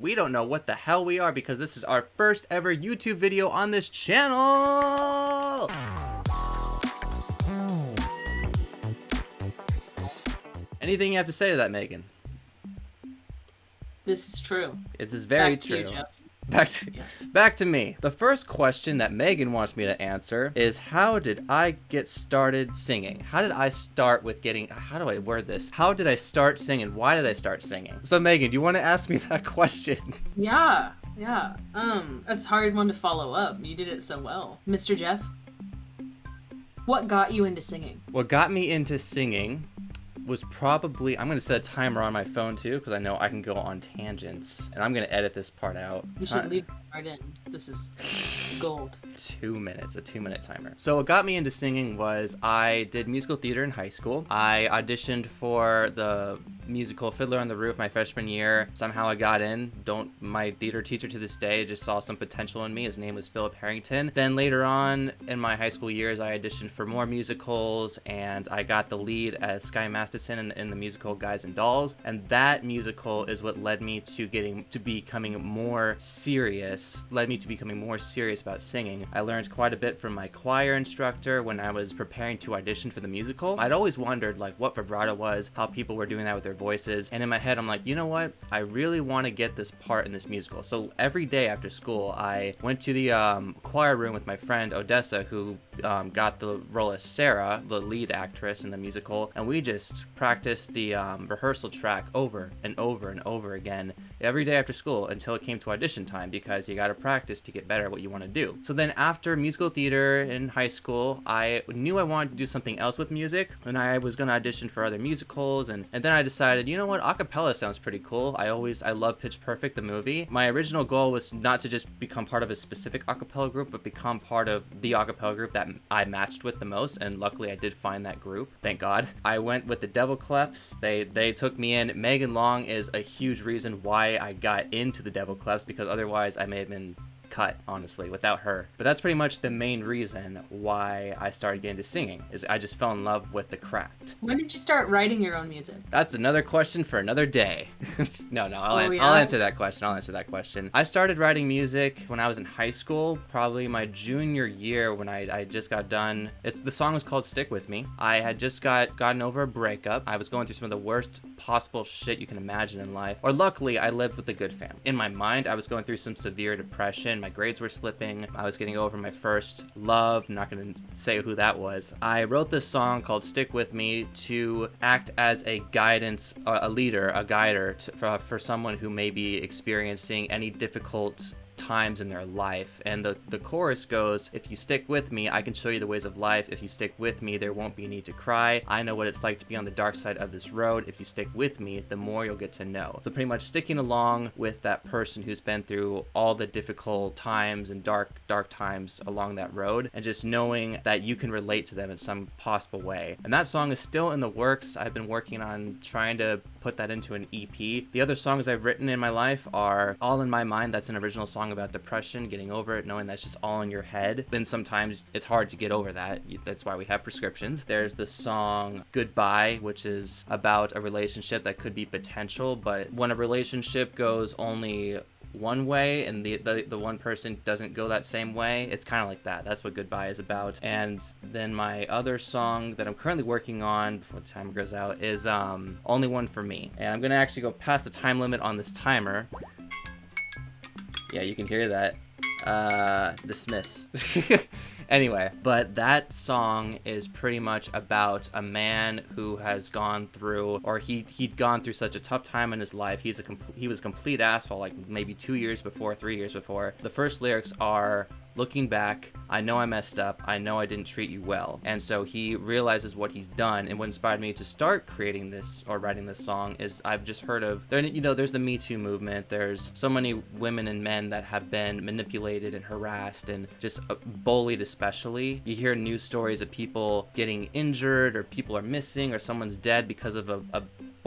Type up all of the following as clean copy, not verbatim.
We don't know what the hell we are because this is our first ever YouTube video on this channel. Anything you have to say to that, Megan? This is true. It is very Back to true. you, Jeff. Back to me. The first question that Megan wants me to answer is, how did I get started singing? How did I start with how do I word this? How did I start singing? Why did I start singing? So Megan, do you want to ask me that question? Yeah. That's a hard one to follow up. You did it so well. Mr. Jeff, what got you into singing? What got me into singing was probably, I'm going to set a timer on my phone too, because I know I can go on tangents, and I'm going to edit this part out. You should leave this part in. This is gold. 2 minutes, a 2-minute timer. So what got me into singing was I did musical theater in high school. I auditioned for the musical Fiddler on the Roof my freshman year. Somehow I got in. My theater teacher to this day just saw some potential in me. His name was Philip Harrington. Then later on in my high school years, I auditioned for more musicals, and I got the lead as Sky Masterson in the musical Guys and Dolls. And that musical is what led me to becoming more serious about singing. I learned quite a bit from my choir instructor when I was preparing to audition for the musical. I'd always wondered what vibrato was, how people were doing that with their voices, and in my head I'm like, you know what, I really want to get this part in this musical. So every day after school I went to the choir room with my friend Odessa, who got the role as Sarah, the lead actress in the musical, and we just practiced the rehearsal track over and over and over again every day after school until it came to audition time, because you got to practice to get better at what you want to do. So then after musical theater in high school, I knew I wanted to do something else with music, and I was going to audition for other musicals, and then I decided, you know what, acapella sounds pretty cool. I love Pitch Perfect, the movie. My original goal was not to just become part of a specific acapella group, but become part of the acapella group that I matched with the most, and luckily I did find that group, thank God. I went with the Devil Clefs. They took me in. Megan Long is a huge reason why I got into the Devil Clefs, because otherwise I may have been cut, honestly, without her. But that's pretty much the main reason why I started getting into singing, is I just fell in love with the craft. When did you start writing your own music? That's another question for another day. I'll answer that question. I started writing music when I was in high school, probably my junior year, when I just got done. The song was called Stick With Me. I had just gotten over a breakup. I was going through some of the worst possible shit you can imagine in life. Or luckily, I lived with a good family. In my mind, I was going through some severe depression. My grades were slipping. I was getting over my first love. I'm not going to say who that was. I wrote this song called Stick With Me to act as a guidance, a guider for someone who may be experiencing any difficult times in their life. And the chorus goes, if you stick with me, I can show you the ways of life. If you stick with me, there won't be a need to cry. I know what it's like to be on the dark side of this road. If you stick with me, the more you'll get to know. So pretty much sticking along with that person who's been through all the difficult times and dark times along that road, and just knowing that you can relate to them in some possible way. And that song is still in the works. I've been working on trying to put that into an EP. The other songs I've written in my life are All in My Mind. That's an original song about depression, getting over it, knowing that's just all in your head. Then sometimes it's hard to get over that. That's why we have prescriptions. There's the song Goodbye, which is about a relationship that could be potential, but when a relationship goes only one way and the one person doesn't go that same way, it's kind of like that. That's what Goodbye is about. And then my other song that I'm currently working on before the timer goes out is Only One For Me. And I'm gonna actually go past the time limit on this timer. Yeah, you can hear that. Dismiss. Anyway, but that song is pretty much about a man who has gone through, or he'd gone through such a tough time in his life. He was a complete asshole, maybe 2 years before, 3 years before. The first lyrics are, looking back, I know I messed up. I know I didn't treat you well. And so he realizes what he's done. And what inspired me to start creating this or writing this song is I've just heard of, there's the Me Too movement. There's so many women and men that have been manipulated and harassed and just bullied, especially. You hear news stories of people getting injured, or people are missing, or someone's dead because of a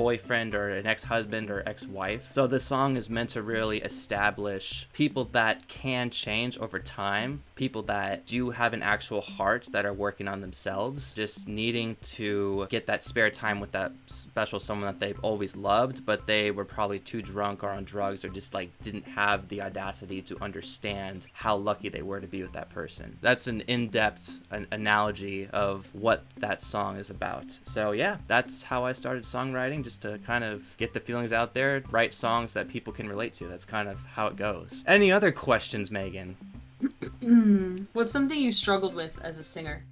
ex-boyfriend or an ex-husband or ex-wife. So this song is meant to really establish people that can change over time, people that do have an actual heart, that are working on themselves, just needing to get that spare time with that special someone that they've always loved, but they were probably too drunk or on drugs or just like didn't have the audacity to understand how lucky they were to be with that person. That's an in-depth analogy of what that song is about. So yeah, that's how I started songwriting, just to kind of get the feelings out there, write songs that people can relate to. That's kind of how it goes. Any other questions, Megan? What's something you struggled with as a singer?